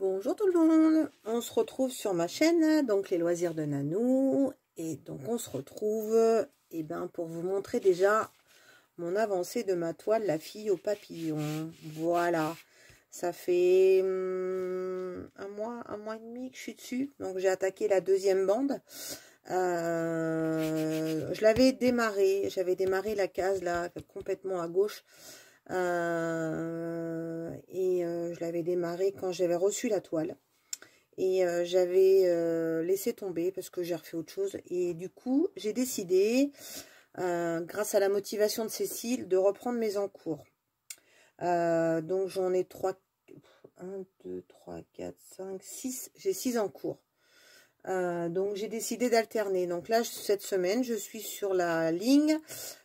Bonjour tout le monde, on se retrouve sur ma chaîne, donc les loisirs de Nanou, et donc on se retrouve pour vous montrer déjà mon avancée de ma toile, la fille au papillon. Voilà, ça fait un mois et demi que je suis dessus, donc j'ai attaqué la deuxième bande. Je l'avais démarré, j'avais démarré la case là complètement à gauche. Je l'avais démarré quand j'avais reçu la toile et j'avais laissé tomber parce que j'ai refait autre chose, et du coup j'ai décidé grâce à la motivation de Cécile de reprendre mes encours. Donc j'en ai 1, 2, 3, 4, 5, 6, j'ai 6 encours. Donc j'ai décidé d'alterner. Donc là cette semaine je suis sur la ligne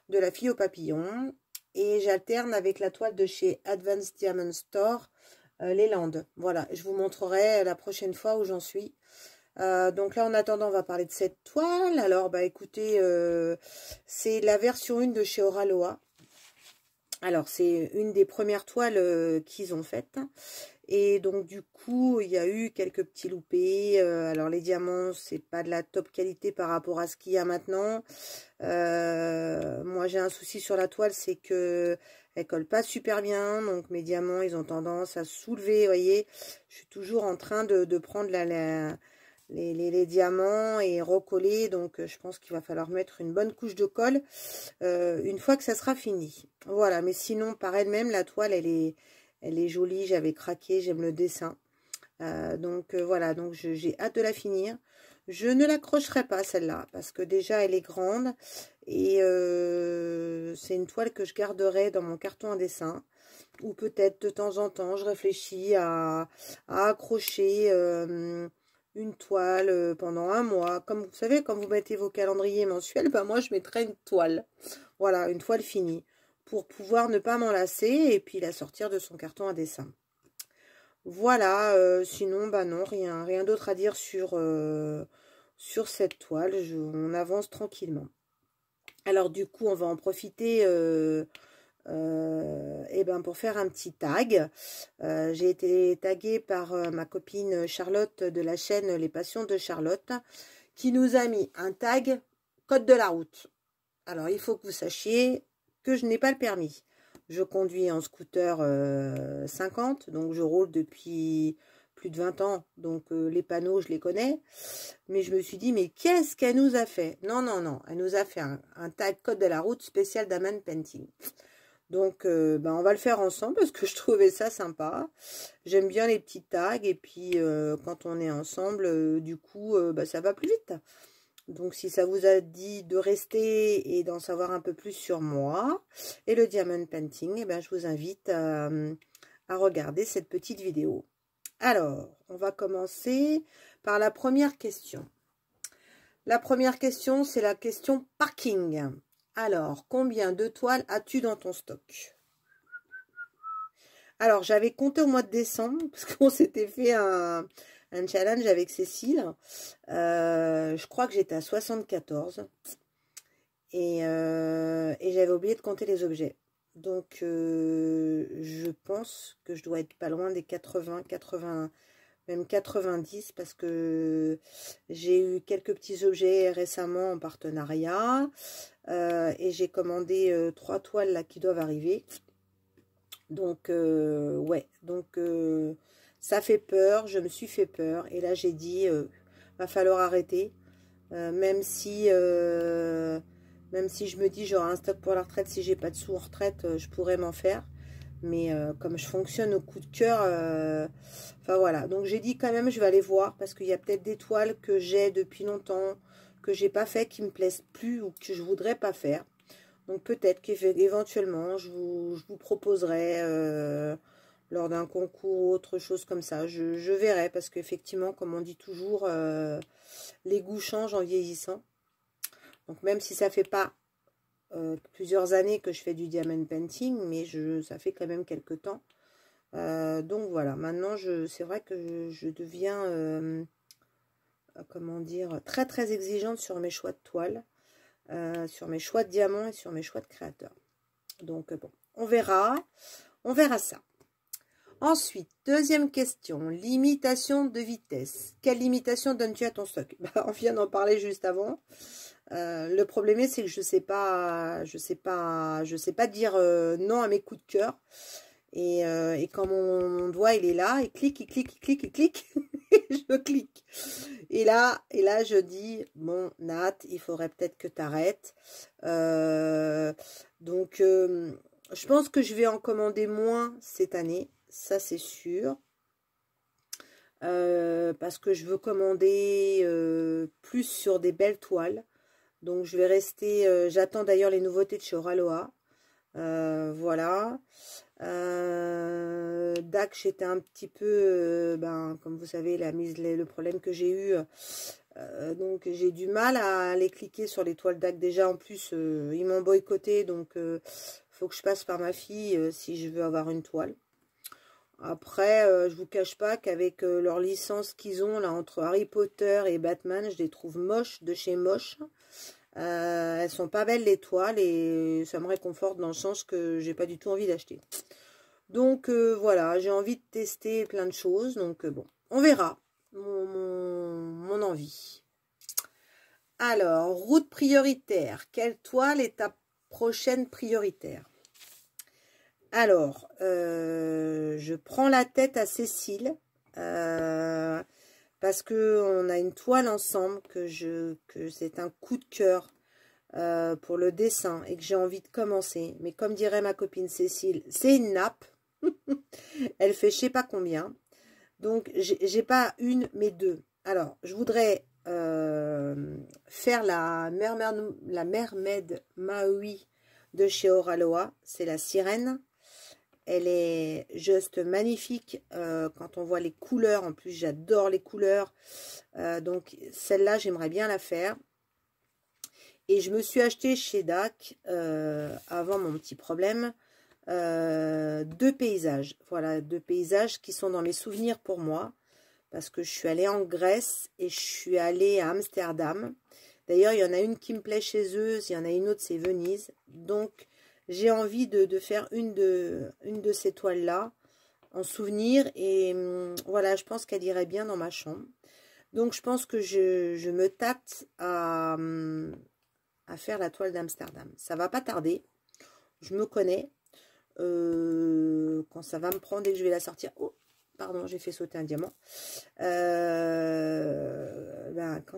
de la fille au papillon. Et j'alterne avec la toile de chez Advanced Diamond Store, les Landes. Voilà, je vous montrerai la prochaine fois où j'en suis. Donc là, en attendant, on va parler de cette toile. Alors, écoutez, c'est la version 1 de chez Oraloa. Alors, c'est une des premières toiles qu'ils ont faites. Et donc, du coup, il y a eu quelques petits loupés. Alors, les diamants, c'est pas de la top qualité par rapport à ce qu'il y a maintenant. Moi, j'ai un souci sur la toile, c'est que elle colle pas super bien. Donc, mes diamants, ils ont tendance à se soulever. Vous voyez, je suis toujours en train de prendre les diamants et recoller. Donc, je pense qu'il va falloir mettre une bonne couche de colle une fois que ça sera fini. Voilà, mais sinon, par elle-même, la toile, elle est jolie. J'avais craqué, j'aime le dessin. Voilà, donc j'ai hâte de la finir. Je ne l'accrocherai pas celle-là parce que déjà elle est grande et c'est une toile que je garderai dans mon carton à dessin, ou peut-être de temps en temps je réfléchis à accrocher une toile pendant un mois. Comme vous savez, quand vous mettez vos calendriers mensuels, moi je mettrai une toile. Voilà, une toile finie pour pouvoir ne pas m'en lasser et puis la sortir de son carton à dessin. Voilà, sinon, non, rien d'autre à dire sur cette toile. On avance tranquillement. Alors, du coup, on va en profiter pour faire un petit tag. J'ai été taguée par ma copine Charlotte de la chaîne Les Passions de Charlotte, qui nous a mis un tag code de la route. Alors, il faut que vous sachiez que je n'ai pas le permis. Je conduis en scooter 50, donc je roule depuis plus de 20 ans, donc les panneaux, je les connais. Mais je me suis dit, mais qu'est-ce qu'elle nous a fait? Non, elle nous a fait un tag code de la route spécial Diamond Painting. Donc, on va le faire ensemble parce que je trouvais ça sympa. J'aime bien les petits tags, et puis quand on est ensemble, du coup, ça va plus vite. Donc, si ça vous a dit de rester et d'en savoir un peu plus sur moi et le diamond painting, je vous invite à regarder cette petite vidéo. Alors, on va commencer par la première question. La première question, c'est la question parking. Alors, combien de toiles as-tu dans ton stock? Alors, j'avais compté au mois de décembre, parce qu'on s'était fait un challenge avec Cécile. Je crois que j'étais à 74. Et j'avais oublié de compter les objets. Donc, je pense que je dois être pas loin des 80, même 90, parce que j'ai eu quelques petits objets récemment en partenariat. Et j'ai commandé 3 toiles là qui doivent arriver. Donc, ouais, donc ça fait peur, je me suis fait peur. Et là, j'ai dit, va falloir arrêter. Même si je me dis, j'aurai un stock pour la retraite, si j'ai pas de sous en retraite, je pourrais m'en faire. Mais comme je fonctionne au coup de cœur, enfin voilà. Donc, j'ai dit quand même, je vais aller voir, parce qu'il y a peut-être des toiles que j'ai depuis longtemps, que j'ai pas fait, qui me plaisent plus ou que je voudrais pas faire. Donc peut-être qu'éventuellement, je vous proposerai lors d'un concours ou autre chose comme ça. Je verrai, parce qu'effectivement, comme on dit toujours, les goûts changent en vieillissant. Donc même si ça fait pas plusieurs années que je fais du diamond painting, mais ça fait quand même quelques temps. Donc voilà, maintenant, c'est vrai que je deviens, comment dire, très très exigeante sur mes choix de toiles. Sur mes choix de diamants et sur mes choix de créateurs. Donc bon, on verra ça. Ensuite, deuxième question, limitation de vitesse. Quelle limitation donnes-tu à ton stock? On vient d'en parler juste avant. Le problème, c'est que je sais pas dire non à mes coups de cœur. Et quand mon doigt il est là, il clique, il clique, il clique, il clique, je clique. Et là, je dis, bon, Nat, il faudrait peut-être que tu arrêtes. Donc, je pense que je vais en commander moins cette année, ça c'est sûr. Parce que je veux commander plus sur des belles toiles. Donc, je vais rester, j'attends d'ailleurs les nouveautés de chez Oraloa. Voilà. DAC, j'étais un petit peu, comme vous savez, le problème que j'ai eu, donc j'ai du mal à aller cliquer sur les toiles DAC. Déjà, en plus, ils m'ont boycotté, donc faut que je passe par ma fille si je veux avoir une toile. Après, je vous cache pas qu'avec leur licence qu'ils ont là entre Harry Potter et Batman, je les trouve moches de chez moche. Elles sont pas belles les toiles et ça me réconforte dans le sens que j'ai pas du tout envie d'acheter. Donc voilà, j'ai envie de tester plein de choses. Donc bon, on verra mon envie. Alors, route prioritaire. Quelle toile est ta prochaine prioritaire? Alors, je prends la tête à Cécile parce que on a une toile ensemble que c'est un coup de cœur pour le dessin et que j'ai envie de commencer. Mais comme dirait ma copine Cécile, c'est une nappe. Elle fait je sais pas combien. Donc, j'ai pas une, mais deux. Alors, je voudrais faire la Mermaid Maui de chez Oraloa. C'est la sirène. Elle est juste magnifique quand on voit les couleurs. En plus, j'adore les couleurs. Donc, celle-là, j'aimerais bien la faire. Et je me suis acheté chez DAC, avant mon petit problème, deux paysages. Voilà, deux paysages qui sont dans mes souvenirs pour moi. Parce que je suis allée en Grèce et je suis allée à Amsterdam. D'ailleurs, il y en a une qui me plaît chez eux. Il y en a une autre, c'est Venise. Donc, j'ai envie de faire une de ces toiles-là en souvenir. Et voilà, je pense qu'elle irait bien dans ma chambre. Donc, je pense que je me tâte à faire la toile d'Amsterdam. Ça va pas tarder. Je me connais. Quand ça va me prendre, dès que je vais la sortir... Oh, pardon, j'ai fait sauter un diamant. Quand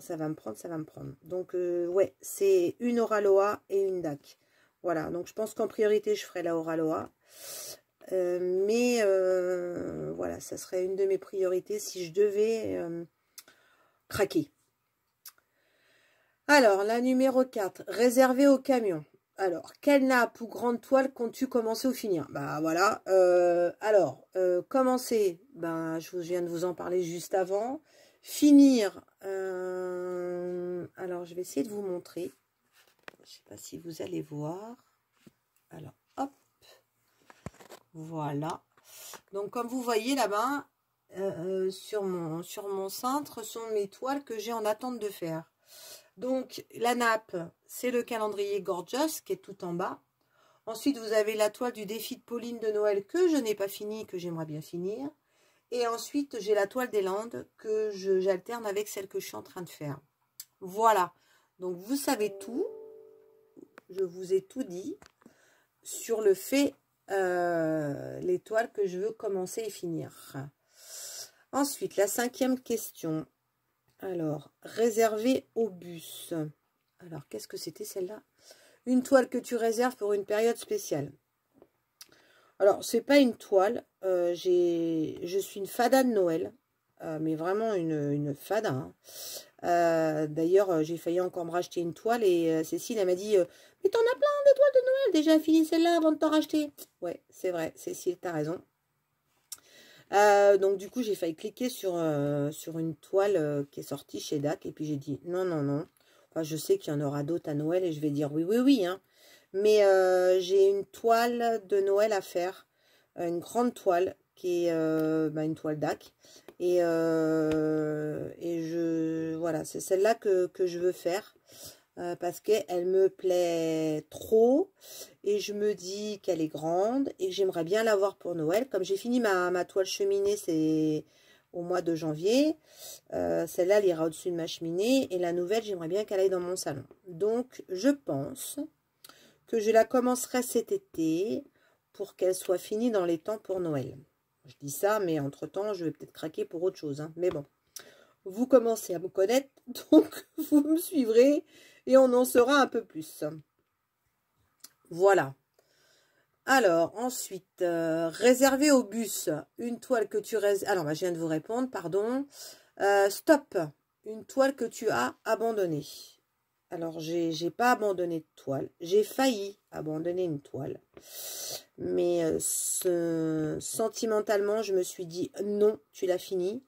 ça va me prendre, ça va me prendre. Donc, ouais, c'est une Oraloa et une DAC. Voilà, donc je pense qu'en priorité, je ferai la Oraloa. Voilà, ça serait une de mes priorités si je devais craquer. Alors, la numéro 4, réservée au camion. Alors, quelle nappe ou grande toile comptes-tu commencer ou finir? Bah voilà. Commencer, je viens de vous en parler juste avant. Finir, alors je vais essayer de vous montrer. Je ne sais pas si vous allez voir. Alors, hop. Voilà. Donc, comme vous voyez là-bas, sur mon cintre, sont mes toiles que j'ai en attente de faire. Donc, la nappe, c'est le calendrier Gorgeous qui est tout en bas. Ensuite, vous avez la toile du défi de Pauline de Noël que je n'ai pas fini, que j'aimerais bien finir. Et ensuite, j'ai la toile des Landes que j'alterne avec celle que je suis en train de faire. Voilà. Donc, vous savez tout. Je vous ai tout dit sur le fait, les toiles que je veux commencer et finir. Ensuite, la 5e question. Alors, réservé au bus. Alors, qu'est-ce que c'était celle-là? Une toile que tu réserves pour une période spéciale. Alors, c'est pas une toile. Je suis une fada de Noël. Mais vraiment une fada. Hein. D'ailleurs, j'ai failli encore me racheter une toile. Et Cécile, elle m'a dit, mais t'en as plein des toiles de Noël. Déjà, fini celle-là avant de t'en racheter. Ouais, c'est vrai. Cécile, t'as raison. Donc du coup j'ai failli cliquer sur une toile qui est sortie chez DAC et puis j'ai dit non. Enfin, je sais qu'il y en aura d'autres à Noël et je vais dire oui hein. Mais j'ai une toile de Noël à faire, une grande toile qui est une toile DAC et voilà, c'est celle-là que je veux faire. parce qu'elle me plaît trop et je me dis qu'elle est grande et que j'aimerais bien l'avoir pour Noël. Comme j'ai fini ma toile cheminée, c'est au mois de janvier. Celle-là, elle ira au-dessus de ma cheminée et la nouvelle, j'aimerais bien qu'elle aille dans mon salon. Donc, je pense que je la commencerai cet été pour qu'elle soit finie dans les temps pour Noël. Je dis ça, mais entre-temps, je vais peut-être craquer pour autre chose. Hein. Mais bon, vous commencez à me connaître, donc vous me suivrez et on en saura un peu plus. Voilà. Alors, ensuite, réserver au bus une toile que tu réserves. Alors, bah, je viens de vous répondre, pardon. Stop, une toile que tu as abandonnée. Alors, j'ai pas abandonné de toile. J'ai failli abandonner une toile. Mais sentimentalement, je me suis dit, non, tu l'as fini.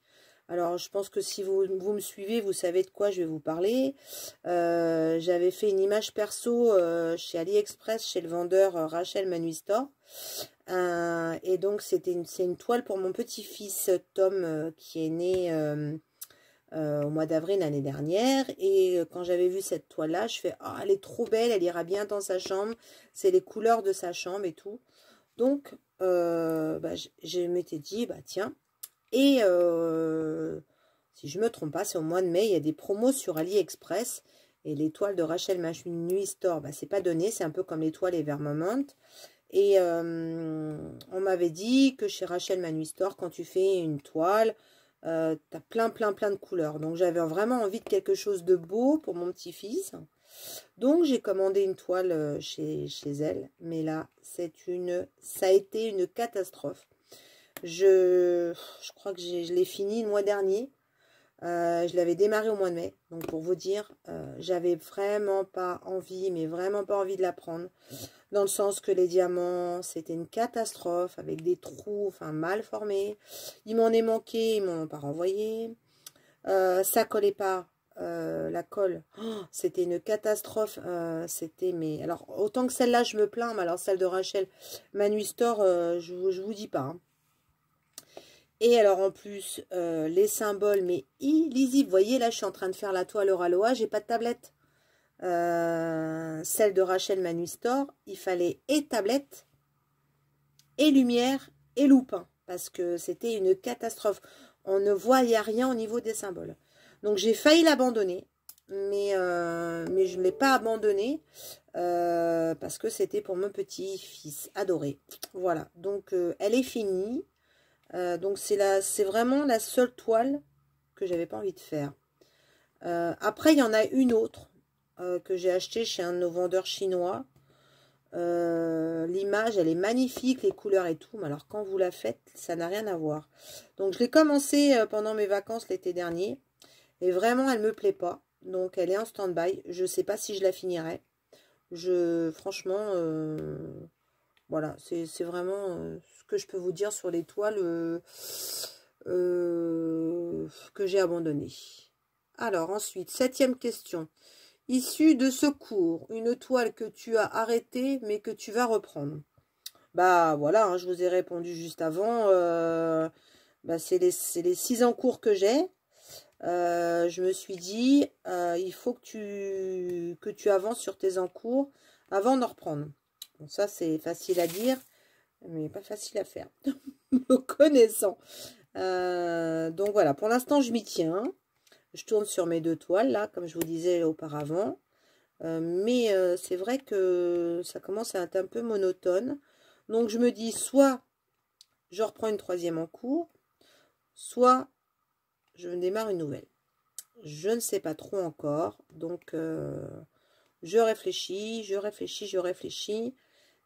Alors, je pense que si vous me suivez, vous savez de quoi je vais vous parler. J'avais fait une image perso chez AliExpress, chez le vendeur Rachel Manui Store. Et donc, c'est une toile pour mon petit-fils Tom qui est né au mois d'avril l'année dernière. Et quand j'avais vu cette toile-là, je fais « Ah, elle est trop belle, elle ira bien dans sa chambre. C'est les couleurs de sa chambre et tout. » Donc, je m'étais dit « Bah tiens. » Et si je ne me trompe pas, c'est au mois de mai, il y a des promos sur AliExpress. Et les toiles de Rachel Manui Store, bah, c'est pas donné, c'est un peu comme les toiles Evermomont. Et on m'avait dit que chez Rachel Manui Store, quand tu fais une toile, tu as plein de couleurs. Donc j'avais vraiment envie de quelque chose de beau pour mon petit-fils. Donc j'ai commandé une toile chez elle. Mais là, ça a été une catastrophe. Je crois que je l'ai fini le mois dernier. Je l'avais démarré au mois de mai. Donc pour vous dire, j'avais vraiment pas envie, mais vraiment pas envie de la prendre. Dans le sens que les diamants, c'était une catastrophe avec des trous, enfin mal formés. Il m'en est manqué, ils m'en ont pas renvoyé. Ça collait pas. La colle, oh, c'était une catastrophe. Mais alors autant que celle-là, je me plains, mais alors celle de Rachel Manui Store, je vous dis pas. Hein. Et alors en plus, les symboles, mais illisibles. Vous voyez, là, je suis en train de faire la toile Oraloa, j'ai pas de tablette. Celle de Rachel Manui Store, il fallait et tablette, et lumière, et loupin. Parce que c'était une catastrophe. On ne voyait rien au niveau des symboles. Donc j'ai failli l'abandonner. Mais je ne l'ai pas abandonné. Parce que c'était pour mon petit-fils adoré. Voilà, donc elle est finie. Donc c'est vraiment la seule toile que j'avais pas envie de faire. Après, il y en a une autre que j'ai achetée chez un de nos vendeurs chinois. L'image, elle est magnifique, les couleurs et tout. Mais alors, quand vous la faites, ça n'a rien à voir. Donc, je l'ai commencé pendant mes vacances l'été dernier. Et vraiment, elle me plaît pas. Donc, elle est en stand-by. Je sais pas si je la finirai. Franchement, voilà, c'est vraiment ce que je peux vous dire sur les toiles que j'ai abandonnées. Alors ensuite, 7e question. Issue de secours, une toile que tu as arrêtée mais que tu vas reprendre. Bah voilà, hein, je vous ai répondu juste avant. C'est les 6 en cours que j'ai. Je me suis dit, il faut que tu avances sur tes encours avant d'en reprendre. Bon, ça, c'est facile à dire, mais pas facile à faire, me connaissant. Donc voilà, pour l'instant, je m'y tiens. Je tourne sur mes 2 toiles, là, comme je vous disais auparavant. Mais c'est vrai que ça commence à être un peu monotone. Donc, je me dis, soit je reprends une 3e en cours, soit je démarre une nouvelle. Je ne sais pas trop encore. Donc, je réfléchis.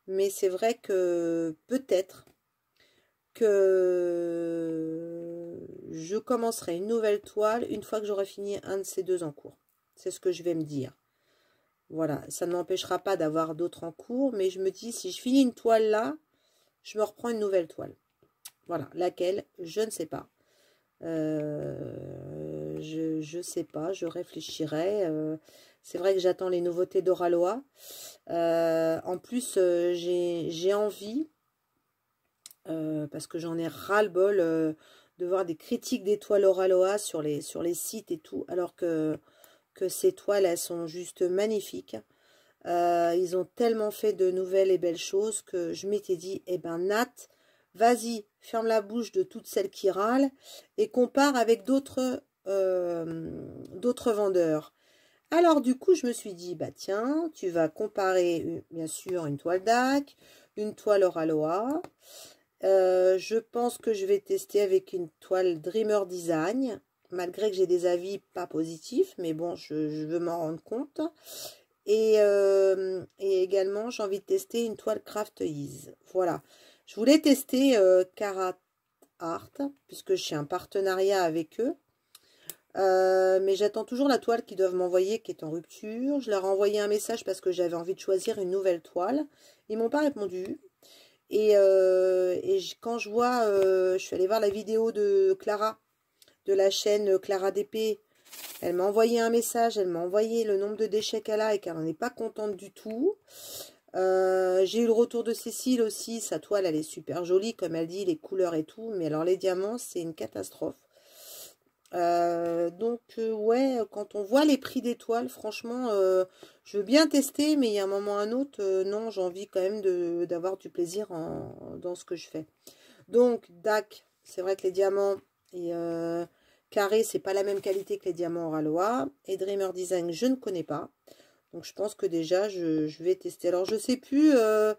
Mais c'est vrai que peut-être que je commencerai une nouvelle toile une fois que j'aurai fini un de ces 2 en cours. C'est ce que je vais me dire. Voilà, ça ne m'empêchera pas d'avoir d'autres en cours, mais je me dis, si je finis une toile là, je me reprends une nouvelle toile. Voilà, laquelle, je ne sais pas. Je sais pas, je réfléchirai. C'est vrai que j'attends les nouveautés d'Oraloa. En plus, j'ai envie, parce que j'en ai ras-le-bol de voir des critiques des toiles Oraloa sur les sites et tout, alors que que ces toiles, elles sont juste magnifiques. Ils ont tellement fait de nouvelles et belles choses que je m'étais dit, eh ben Nat, vas-y, ferme la bouche de toutes celles qui râlent et compare avec d'autres vendeurs. Alors du coup, je me suis dit, bah tiens, tu vas comparer bien sûr une toile DAC, une toile Oraloa. Je pense que je vais tester avec une toile Dreamer Design, malgré que j'ai des avis pas positifs, mais bon, je veux m'en rendre compte. Et également, j'ai envie de tester une toile Craft Ease. Voilà. Je voulais tester Carat Art, puisque j'ai un partenariat avec eux. Mais j'attends toujours la toile qu'ils doivent m'envoyer, qui est en rupture. Je leur ai envoyé un message parce que j'avais envie de choisir une nouvelle toile. Ils m'ont pas répondu. Et quand je vois, je suis allée voir la vidéo de Clara, de la chaîne Clara DP. Elle m'a envoyé un message, elle m'a envoyé le nombre de déchets qu'elle a et qu'elle n'en est pas contente du tout. J'ai eu le retour de Cécile aussi, sa toile elle est super jolie, comme elle dit, les couleurs et tout. Mais alors les diamants, c'est une catastrophe. Ouais, quand on voit les prix des toiles, franchement, je veux bien tester, mais il y a un moment ou un autre, non, j'ai envie quand même d'avoir du plaisir dans ce que je fais. Donc, DAC, c'est vrai que les diamants et carrés, c'est pas la même qualité que les diamants Oraloa. Et Dreamer Design, je ne connais pas. Donc, je pense que déjà, je vais tester. Alors, je sais plus. Alors,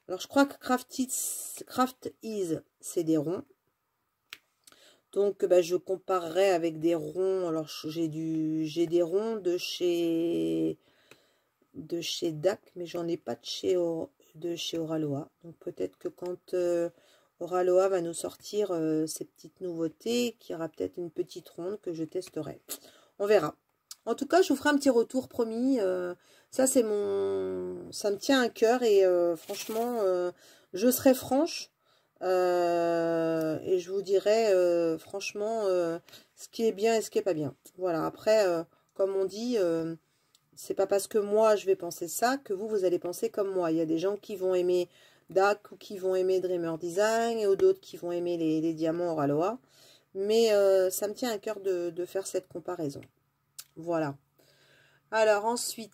je crois que Craft Ease, c'est des ronds. Donc, bah, je comparerai avec des ronds. Alors, j'ai des ronds de chez DAC, mais j'en ai pas de chez Oraloa. Donc, peut-être que quand Oraloa va nous sortir ces petites nouveautés, qu'il y aura peut-être une petite ronde que je testerai. On verra. En tout cas, je vous ferai un petit retour, promis. Ça, ça me tient à cœur et franchement, je serai franche. Et je vous dirai franchement ce qui est bien et ce qui est pas bien. Voilà, après, comme on dit, c'est pas parce que moi je vais penser ça que vous allez penser comme moi. Il y a des gens qui vont aimer DAC ou qui vont aimer Dreamer Design ou d'autres qui vont aimer les diamants Oraloa. Mais ça me tient à cœur de faire cette comparaison. Voilà. Alors ensuite...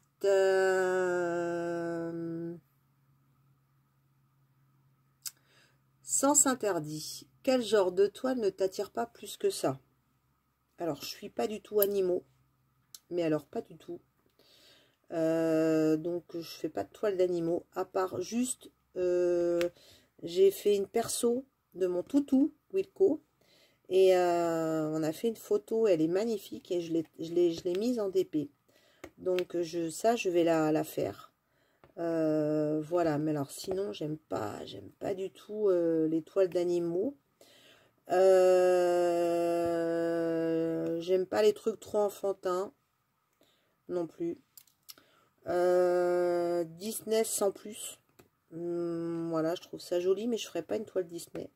Sens interdit. Quel genre de toile ne t'attire pas plus que ça? Alors, je suis pas du tout animaux. Mais alors, pas du tout. Donc, je fais pas de toile d'animaux. À part juste, j'ai fait une perso de mon toutou, Wilco. Et on a fait une photo. Elle est magnifique. Et je l'ai mise en DP. Donc, ça, je vais la faire. Voilà, mais alors sinon j'aime pas du tout les toiles d'animaux. J'aime pas les trucs trop enfantins non plus. Disney sans plus. Voilà, je trouve ça joli, mais je ferai pas une toile Disney.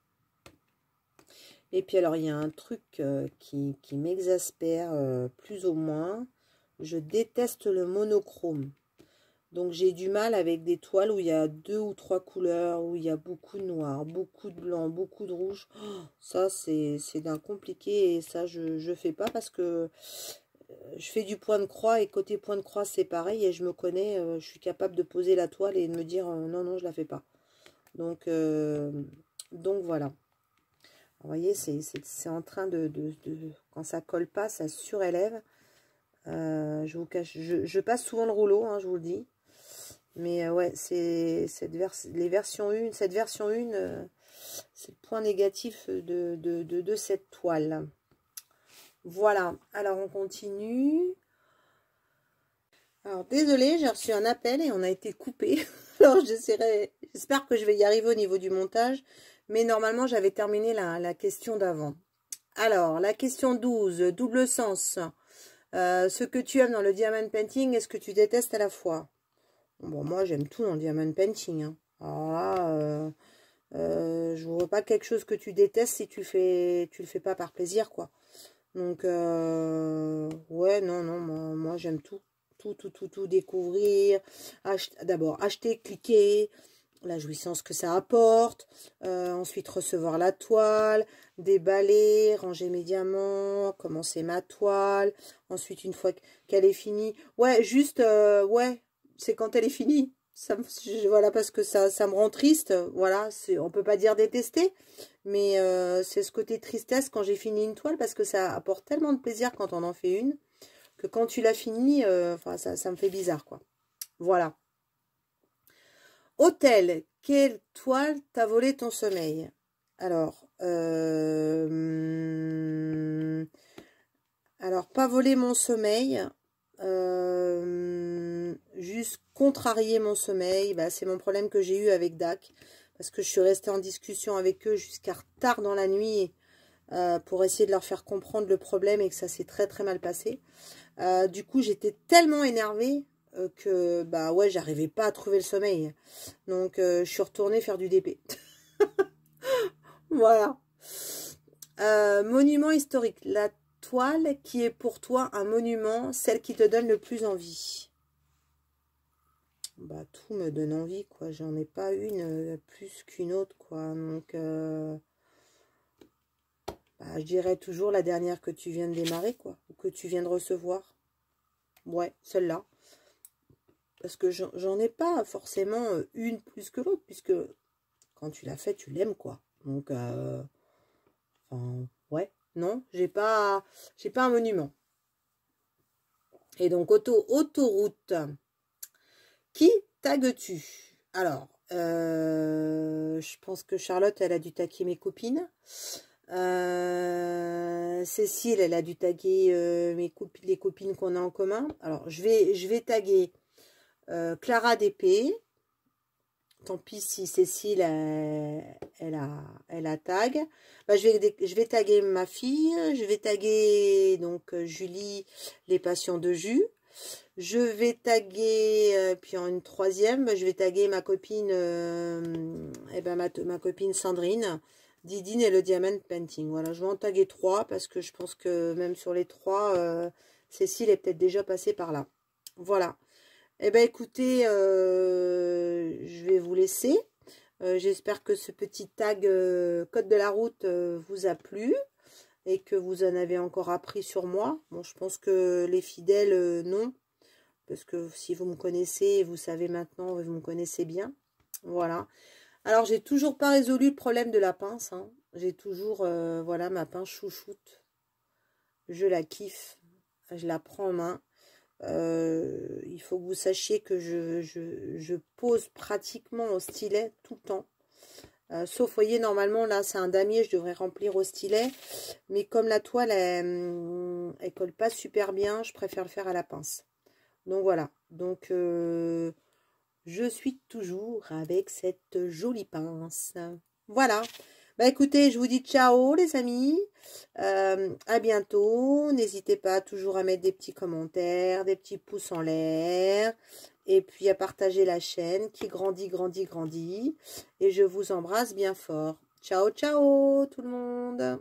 Et puis alors il y a un truc qui m'exaspère plus ou moins. Je déteste le monochrome. Donc, j'ai du mal avec des toiles où il y a 2 ou 3 couleurs, où il y a beaucoup de noir, beaucoup de blanc, beaucoup de rouge. Oh, ça, c'est d'un compliqué et ça, je ne fais pas parce que je fais du point de croix et côté point de croix, c'est pareil et je me connais, je suis capable de poser la toile et de me dire non, non, je la fais pas. Donc voilà. Vous voyez, c'est en train quand ça colle pas, ça surélève. Je vous cache, je passe souvent le rouleau, hein, je vous le dis. Mais ouais, c'est cette version 1, c'est le point négatif de cette toile. Voilà, alors on continue. Alors désolé, j'ai reçu un appel et on a été coupé. Alors j'espère que je vais y arriver au niveau du montage. Mais normalement, j'avais terminé la question d'avant. Alors, la question 12, double sens. Ce que tu aimes dans le diamond painting, est-ce que tu détestes à la fois? Bon, moi, j'aime tout dans le diamond painting. Hein. Alors là, je vois pas quelque chose que tu détestes si tu le fais pas par plaisir, quoi. Donc, ouais, non, moi j'aime tout. Tout découvrir. D'abord, acheter, cliquer, la jouissance que ça apporte. ensuite recevoir la toile, déballer, ranger mes diamants, commencer ma toile. Ensuite, une fois qu'elle est finie, ouais, juste, ouais, c'est quand elle est finie. Voilà, parce que ça me rend triste. Voilà, on peut pas dire détester, mais c'est ce côté tristesse quand j'ai fini une toile, parce que ça apporte tellement de plaisir quand on en fait une, que quand tu l'as finie, enfin, ça me fait bizarre, quoi. Voilà. Hôtel, quelle toile t'a volé ton sommeil? Alors, pas voler mon sommeil, juste contrarier mon sommeil, bah, c'est mon problème que j'ai eu avec Dac, parce que je suis restée en discussion avec eux jusqu'à tard dans la nuit pour essayer de leur faire comprendre le problème et que ça s'est très très mal passé. Du coup, j'étais tellement énervée que bah ouais, j'arrivais pas à trouver le sommeil. Donc, je suis retournée faire du DP. Voilà. Monument historique. La toile qui est pour toi un monument, celle qui te donne le plus envie. Bah, tout me donne envie, quoi. J'en ai pas une plus qu'une autre, quoi. Donc, bah, je dirais toujours la dernière que tu viens de démarrer, quoi. Ou que tu viens de recevoir. Ouais, celle-là. Parce que j'en ai pas forcément une plus que l'autre, puisque quand tu l'as fait, tu l'aimes, quoi. Donc, enfin, ouais, non, j'ai pas un monument. Et donc, autoroute. Qui tagues-tu? Alors, je pense que Charlotte, elle a dû taguer mes copines. Cécile, elle a dû taguer les copines qu'on a en commun. Alors, je vais taguer Clara DP. Tant pis si Cécile, elle a tag. Bah, je vais taguer ma fille. Je vais taguer donc Julie, les passions de jus. Je vais taguer, puis en une troisième, je vais taguer ma copine, ma copine Sandrine, Didine et le Diamond Painting. Voilà, je vais en taguer 3 parce que je pense que même sur les 3, Cécile est peut-être déjà passée par là. Voilà. Eh bien, écoutez, je vais vous laisser. J'espère que ce petit tag code de la route vous a plu et que vous en avez encore appris sur moi. Bon, je pense que les fidèles, non. Parce que si vous me connaissez, vous savez maintenant, vous me connaissez bien. Voilà. Alors, j'ai toujours pas résolu le problème de la pince. Hein. J'ai toujours, voilà, ma pince chouchoute. Je la kiffe. Je la prends en main. Il faut que vous sachiez que je pose pratiquement au stylet tout le temps. Sauf, vous voyez, normalement, là, c'est un damier, je devrais remplir au stylet. Mais comme la toile, elle colle pas super bien, je préfère le faire à la pince. Donc, voilà. Donc, je suis toujours avec cette jolie pince. Voilà. Bah, écoutez, je vous dis ciao, les amis. À bientôt. N'hésitez pas toujours à mettre des petits commentaires, des petits pouces en l'air. Et puis, à partager la chaîne qui grandit, grandit, grandit. Et je vous embrasse bien fort. Ciao, ciao, tout le monde.